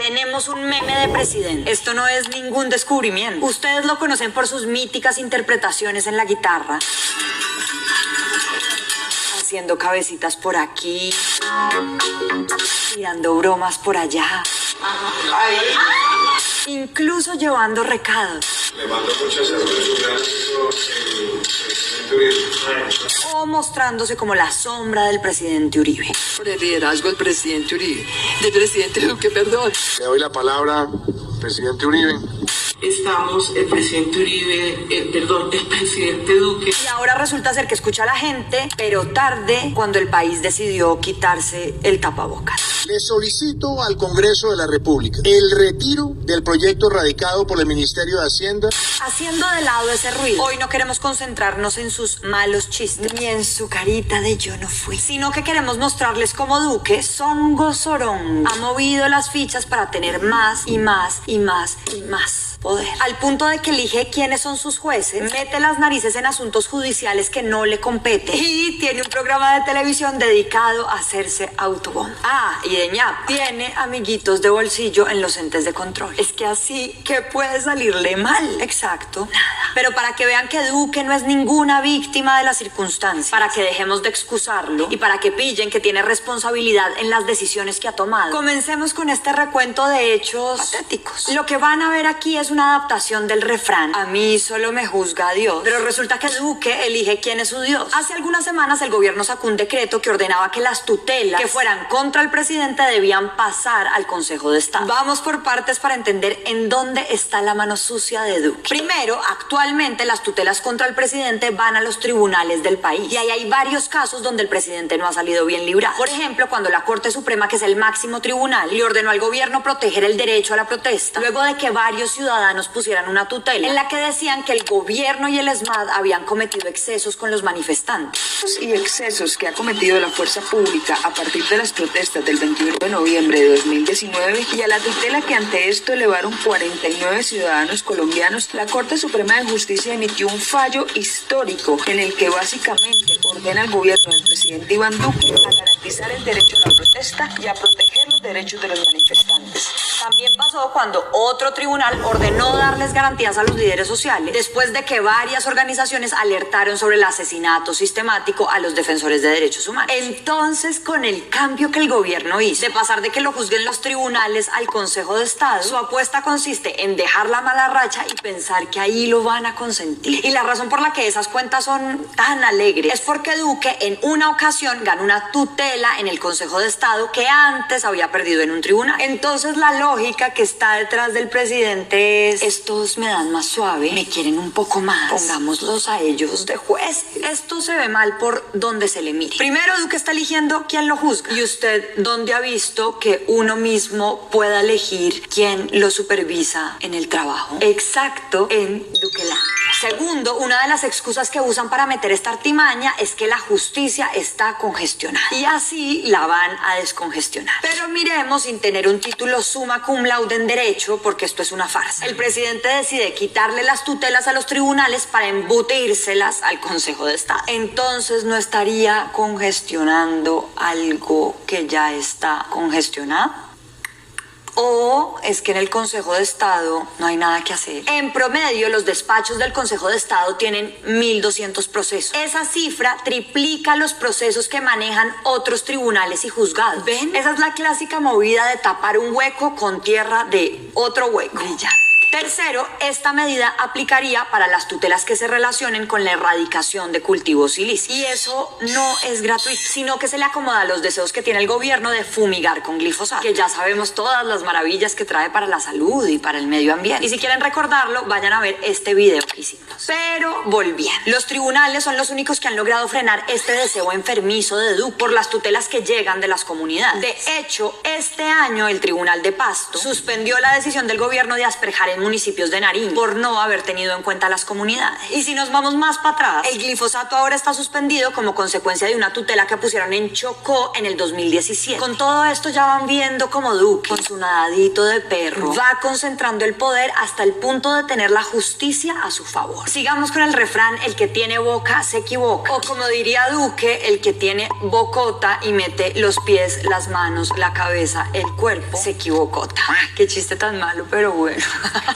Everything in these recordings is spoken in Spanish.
Tenemos un meme de presidente. Esto no es ningún descubrimiento. Ustedes lo conocen por sus míticas interpretaciones en la guitarra, haciendo cabecitas por aquí, tirando bromas por allá, incluso llevando recados. Le mando muchas saludos, un gran amigo, el presidente Uribe. O mostrándose como la sombra del presidente Uribe. Por el liderazgo del presidente Uribe, del presidente Duque, perdón. Le doy la palabra, presidente Uribe. Estamos el presidente Uribe, el presidente Duque. Y ahora resulta ser que escucha a la gente, pero tarde, cuando el país decidió quitarse el tapabocas. Le solicito al Congreso de la República el retiro del proyecto radicado por el Ministerio de Hacienda. Haciendo de lado ese ruido, hoy no queremos concentrarnos en sus malos chistes, ni en su carita de yo no fui, sino que queremos mostrarles cómo Duque, songo sorongo, ha movido las fichas para tener más y más y más y más poder. Al punto de que elige quiénes son sus jueces, mete las narices en asuntos judiciales que no le competen y tiene un programa de televisión dedicado a hacerse autobomba. Ah, y de ñap, tiene amiguitos de bolsillo en los entes de control. Es que así que puede salirle mal. Exacto, nada. Pero para que vean que Duque no es ninguna víctima de las circunstancias, para que dejemos de excusarlo y para que pillen que tiene responsabilidad en las decisiones que ha tomado, comencemos con este recuento de hechos patéticos. Lo que van a ver aquí es una adaptación del refrán: a mí solo me juzga Dios. Pero resulta que Duque elige quién es su Dios. Hace algunas semanas el gobierno sacó un decreto que ordenaba que las tutelas que fueran contra el presidente debían pasar al Consejo de Estado. Vamos por partes para entender en dónde está la mano sucia de Duque. Primero, actualmente las tutelas contra el presidente van a los tribunales del país. Y ahí hay varios casos donde el presidente no ha salido bien librado. Por ejemplo, cuando la Corte Suprema, que es el máximo tribunal, le ordenó al gobierno proteger el derecho a la protesta, luego de que varios ciudadanos pusieran una tutela en la que decían que el gobierno y el ESMAD habían cometido excesos con los manifestantes. Y excesos que ha cometido la fuerza pública a partir de las protestas del 21 de noviembre de 2019 y a la tutela que ante esto elevaron 49 ciudadanos colombianos, la Corte Suprema de Justicia emitió un fallo histórico en el que básicamente ordena al gobierno del presidente Iván Duque a garantizar el derecho a la protesta y a proteger los derechos de los manifestantes. También pasó cuando otro tribunal ordenó darles garantías a los líderes sociales, después de que varias organizaciones alertaron sobre el asesinato sistemático a los defensores de derechos humanos. Entonces, con el cambio que el gobierno hizo, de pasar de que lo juzguen los tribunales al Consejo de Estado, su apuesta consiste en dejar la mala racha y pensar que ahí lo van a consentir. Y la razón por la que esas cuentas son tan alegres es porque Duque en una ocasión ganó una tutela en el Consejo de Estado que antes había perdido en un tribunal. Entonces la lógica que está detrás del presidente es: estos me dan más suave, me quieren un poco más, pongámoslos a ellos de juez. Esto se ve mal por donde se le mire. Primero, Duque está eligiendo quién lo juzga. ¿Y usted dónde ha visto que uno mismo pueda elegir quién lo supervisa en el trabajo? Exacto, en Duquelandia. Segundo, una de las excusas que usan para meter esta artimaña es que la justicia está congestionada y así la van a descongestionar. Pero miremos sin tener un título summa cum laude en derecho, porque esto es una farsa. El presidente decide quitarle las tutelas a los tribunales para embutírselas al Consejo de Estado. Entonces, ¿no estaría congestionando algo que ya está congestionado? ¿O es que en el Consejo de Estado no hay nada que hacer? En promedio, los despachos del Consejo de Estado tienen 1.200 procesos. Esa cifra triplica los procesos que manejan otros tribunales y juzgados. ¿Ven? Esa es la clásica movida de tapar un hueco con tierra de otro hueco. Brillante. Tercero, esta medida aplicaría para las tutelas que se relacionen con la erradicación de cultivos ilícitos. Y eso no es gratuito, sino que se le acomoda a los deseos que tiene el gobierno de fumigar con glifosato, que ya sabemos todas las maravillas que trae para la salud y para el medio ambiente. Y si quieren recordarlo, vayan a ver este video que hicimos. Pero volviendo, los tribunales son los únicos que han logrado frenar este deseo enfermizo de Duque por las tutelas que llegan de las comunidades. De hecho, este año el Tribunal de Pasto suspendió la decisión del gobierno de asperjar en municipios de Nariño por no haber tenido en cuenta las comunidades. Y si nos vamos más para atrás, el glifosato ahora está suspendido como consecuencia de una tutela que pusieron en Chocó en el 2017. Con todo esto ya van viendo como Duque, con su nadadito de perro, va concentrando el poder hasta el punto de tener la justicia a su favor. Sigamos con el refrán, el que tiene boca se equivoca. O como diría Duque, el que tiene bocota y mete los pies, las manos, la cabeza, el cuerpo, se equivocota. Qué chiste tan malo, pero bueno.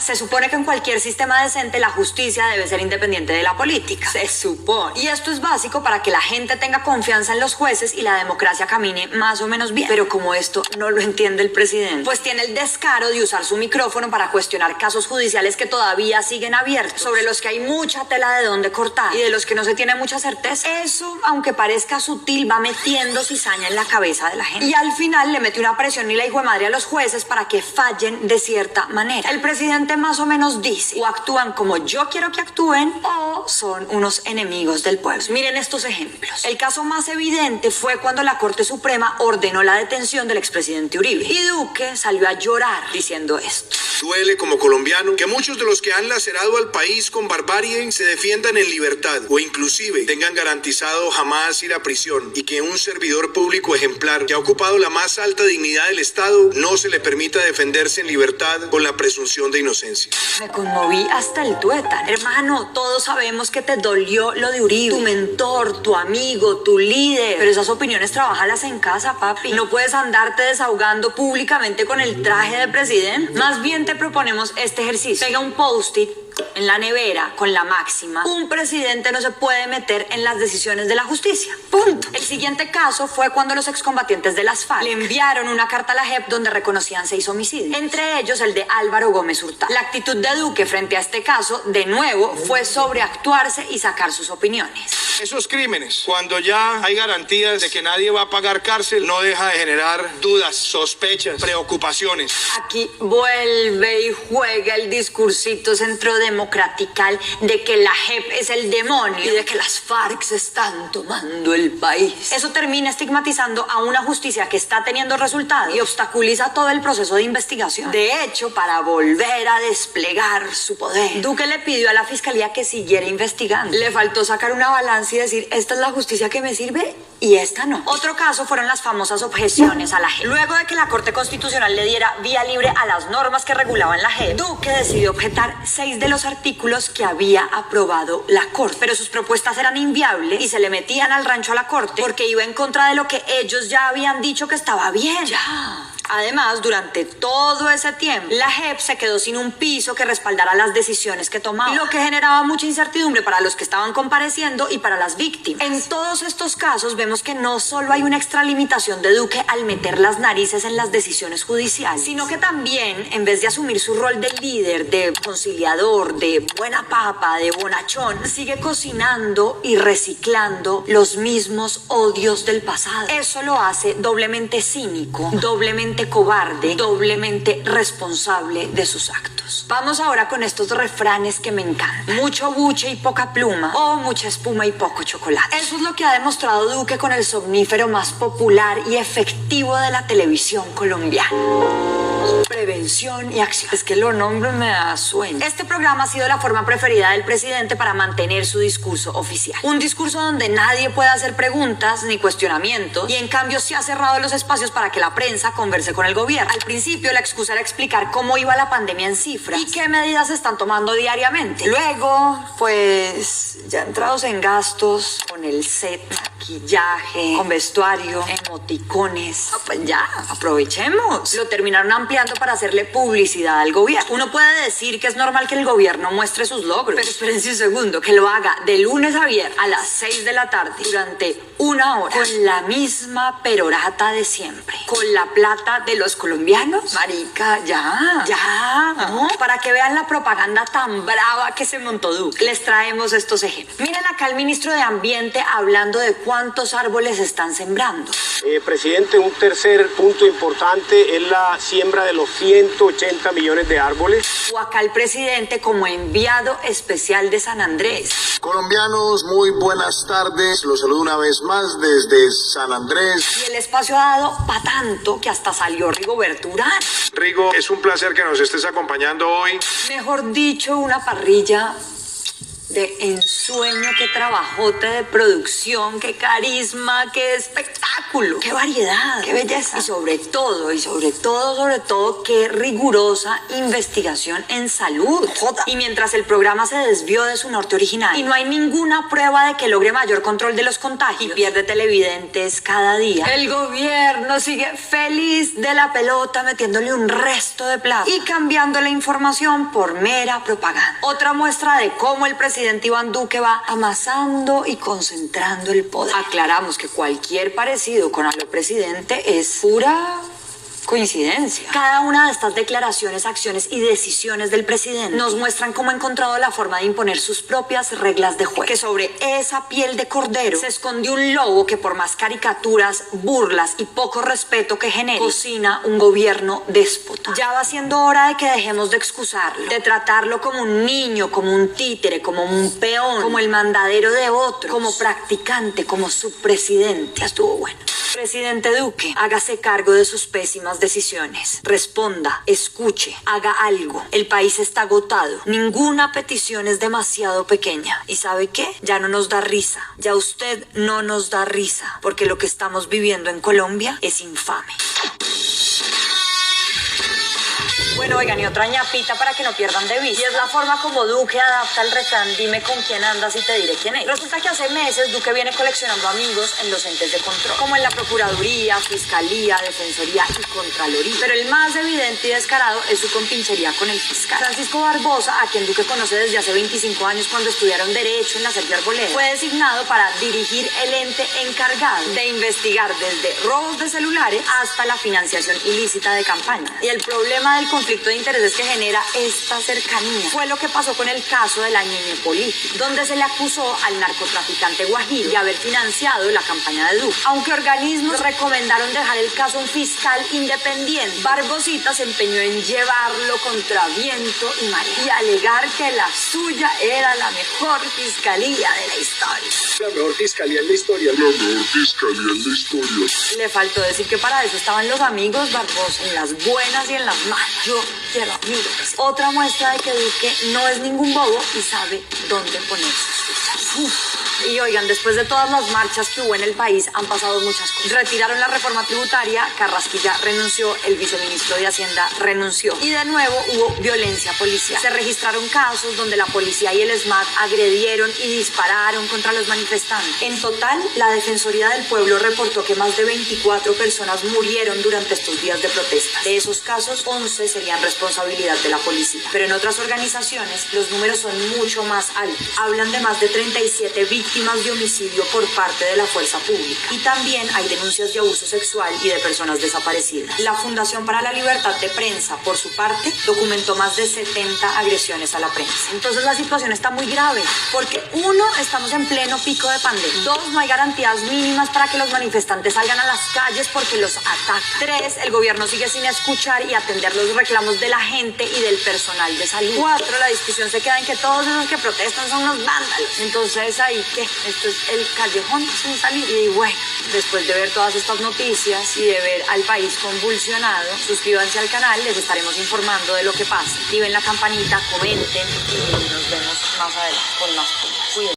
Se supone que en cualquier sistema decente la justicia debe ser independiente de la política. Se supone. Y esto es básico para que la gente tenga confianza en los jueces y la democracia camine más o menos bien. Pero como esto no lo entiende el presidente, pues tiene el descaro de usar su micrófono para cuestionar casos judiciales que todavía siguen abiertos, sobre los que hay mucha tela de dónde cortar y de los que no se tiene mucha certeza. Eso, aunque parezca sutil, va metiendo cizaña en la cabeza de la gente. Y al final le mete una presión y la hijuemadre a los jueces para que fallen de cierta manera. El presidente más o menos dice, o actúan como yo quiero que actúen, o son unos enemigos del pueblo. Miren estos ejemplos. El caso más evidente fue cuando la Corte Suprema ordenó la detención del expresidente Uribe. Y Duque salió a llorar diciendo esto. Duele como colombiano que muchos de los que han lacerado al país con barbarie se defiendan en libertad o inclusive tengan garantizado jamás ir a prisión y que un servidor público ejemplar que ha ocupado la más alta dignidad del Estado no se le permita defenderse en libertad con la presunción de inocencia. Me conmoví hasta el tuétano. Hermano, todos sabemos que te dolió lo de Uribe, tu mentor, tu amigo, tu líder, pero esas opiniones trabájalas en casa, papi. No puedes andarte desahogando públicamente con el traje de presidente. Más bien te proponemos este ejercicio. Pega un post-it en la nevera con la máxima: un presidente no se puede meter en las decisiones de la justicia. Punto. El siguiente caso fue cuando los excombatientes de las FARC le enviaron una carta a la JEP donde reconocían 6 homicidios, entre ellos el de Álvaro Gómez Hurtado. La actitud de Duque frente a este caso, de nuevo, fue sobreactuarse y sacar sus opiniones. Esos crímenes, cuando ya hay garantías de que nadie va a pagar cárcel, no deja de generar dudas, sospechas, preocupaciones. Aquí vuelve y juega el discursito centrodemocratical de que la JEP es el demonio y de que las FARC se están tomando el país. Eso termina estigmatizando a una justicia que está teniendo resultados y obstaculiza todo el proceso de investigación. De hecho, para volver a desplegar su poder, Duque le pidió a la fiscalía que siguiera investigando. Le faltó sacar una balanza y decir, esta es la justicia que me sirve y esta no. Otro caso fueron las famosas objeciones a la JEP. Luego de que la Corte Constitucional le diera vía libre a las normas que regulaban la JEP, Duque decidió objetar 6 de los artículos que había aprobado la Corte. Pero sus propuestas eran inviables y se le metían al rancho a la Corte porque iba en contra de lo que ellos ya habían dicho que estaba bien. Ya. Además, durante todo ese tiempo, la JEP se quedó sin un piso que respaldara las decisiones que tomaba, lo que generaba mucha incertidumbre para los que estaban compareciendo y para las víctimas. En todos estos casos vemos que no solo hay una extralimitación de Duque al meter las narices en las decisiones judiciales, sino que también, en vez de asumir su rol de líder, de conciliador, de buena papa, de bonachón, sigue cocinando y reciclando los mismos odios del pasado. Eso lo hace doblemente cínico, doblemente cobarde, doblemente responsable de sus actos. Vamos ahora con estos refranes que me encantan: mucho buche y poca pluma, o mucha espuma y poco chocolate. Eso es lo que ha demostrado Duque con el somnífero más popular y efectivo de la televisión colombiana: prevención y acción. Es que lo nombro y me da sueño. Este programa ha sido la forma preferida del presidente para mantener su discurso oficial. Un discurso donde nadie puede hacer preguntas ni cuestionamientos y en cambio se ha cerrado los espacios para que la prensa converse con el gobierno. Al principio la excusa era explicar cómo iba la pandemia en cifras y qué medidas se están tomando diariamente. Luego, pues ya entrados en gastos, con el set, maquillaje, con vestuario, emoticones, pues ya, aprovechemos. Lo terminaron ampliando para hacerle publicidad al gobierno. Uno puede decir que es normal que el gobierno muestre sus logros, pero espérense un segundo, que lo haga de lunes a viernes a las 6 de la tarde durante 1 hora, con la misma perorata de siempre, con la plata de los colombianos. Marica, ya, ¿no? Para que vean la propaganda tan brava que se montó Duque, les traemos estos ejemplos. Miren acá el ministro de Ambiente hablando de cuántos árboles están sembrando. Presidente, un tercer punto importante es la siembra de los 180 millones de árboles. O acá el presidente como enviado especial de San Andrés. Colombianos, muy buenas tardes. Los saludo una vez más. Palmas, desde San Andrés. Y el espacio ha dado pa' tanto que hasta salió Rigoberto Urán. Rigo, es un placer que nos estés acompañando hoy. Mejor dicho, una parrilla de ensueño, qué trabajote de producción, qué carisma, qué espectáculo, qué variedad, qué belleza. Y sobre todo, qué rigurosa investigación en salud. Joda. Y mientras el programa se desvió de su norte original y no hay ninguna prueba de que logre mayor control de los contagios y pierde televidentes cada día, el gobierno sigue feliz de la pelota metiéndole un resto de plata y cambiando la información por mera propaganda. Otra muestra de cómo el presidente Iván Duque va amasando y concentrando el poder. Aclaramos que cualquier parecido con a lo presidente es pura coincidencia. Cada una de estas declaraciones, acciones y decisiones del presidente nos muestran cómo ha encontrado la forma de imponer sus propias reglas de juego. Que sobre esa piel de cordero se esconde un lobo que por más caricaturas, burlas y poco respeto que genere, cocina un gobierno déspota. Ya va siendo hora de que dejemos de excusarlo, de tratarlo como un niño, como un títere, como un peón, como el mandadero de otro, como practicante, como subpresidente. Ya estuvo bueno. Presidente Duque, hágase cargo de sus pésimas decisiones. Responda, escuche, haga algo. El país está agotado. Ninguna petición es demasiado pequeña. ¿Y sabe qué? Ya no nos da risa. Ya usted no nos da risa. Porque lo que estamos viviendo en Colombia es infame. Bueno, oigan, y otra ñapita para que no pierdan de vista. Y es la forma como Duque adapta el refrán, dime con quién andas y te diré quién es. Resulta que hace meses Duque viene coleccionando amigos en los entes de control, como en la Procuraduría, Fiscalía, Defensoría y Contraloría. Pero el más evidente y descarado es su compinchería con el fiscal. Francisco Barbosa, a quien Duque conoce desde hace 25 años cuando estudiaron Derecho en la Sergio Arboleda, fue designado para dirigir el ente encargado de investigar desde robos de celulares hasta la financiación ilícita de campañas. Y el problema del conflicto de intereses que genera esta cercanía fue lo que pasó con el caso de la ñeñe política, donde se le acusó al narcotraficante Guajiro de haber financiado la campaña de Duque. Aunque organismos recomendaron dejar el caso a un fiscal independiente, Barbosita se empeñó en llevarlo contra viento y marea y alegar que la suya era la mejor fiscalía de la historia. La mejor fiscalía en la historia. Le faltó decir que para eso estaban los amigos Barbosa, en las buenas y en las malas. Yo quiero amigos. Otra muestra de que Duque no es ningún bobo y sabe dónde poner sus fichas. Y oigan, después de todas las marchas que hubo en el país, han pasado muchas cosas. Retiraron la reforma tributaria, Carrasquilla renunció, el viceministro de Hacienda renunció. Y de nuevo hubo violencia policial. Se registraron casos donde la policía y el SMAT agredieron y dispararon contra los manifestantes. En total, la Defensoría del Pueblo reportó que más de 24 personas murieron durante estos días de protesta. De esos casos, 11 serían responsabilidad de la policía. Pero en otras organizaciones, los números son mucho más altos. Hablan de más de 37 víctimas de homicidio por parte de la fuerza pública. Y también hay denuncias de abuso sexual y de personas desaparecidas. La Fundación para la Libertad de Prensa, por su parte, documentó más de 70 agresiones a la prensa. Entonces la situación está muy grave, porque 1, estamos en pleno pico de pandemia. 2, no hay garantías mínimas para que los manifestantes salgan a las calles porque los atacan. 3, el gobierno sigue sin escuchar y atender los reclamos de la gente y del personal de salud. 4, la discusión se queda en que todos esos que protestan son unos vándalos. Entonces ahí, ¿qué? Esto es el callejón sin salir. Y bueno, después de ver todas estas noticias y de ver al país convulsionado, suscríbanse al canal, les estaremos informando de lo que pasa. Activen la campanita, comenten y nos vemos más adelante con más cosas. Cuídense.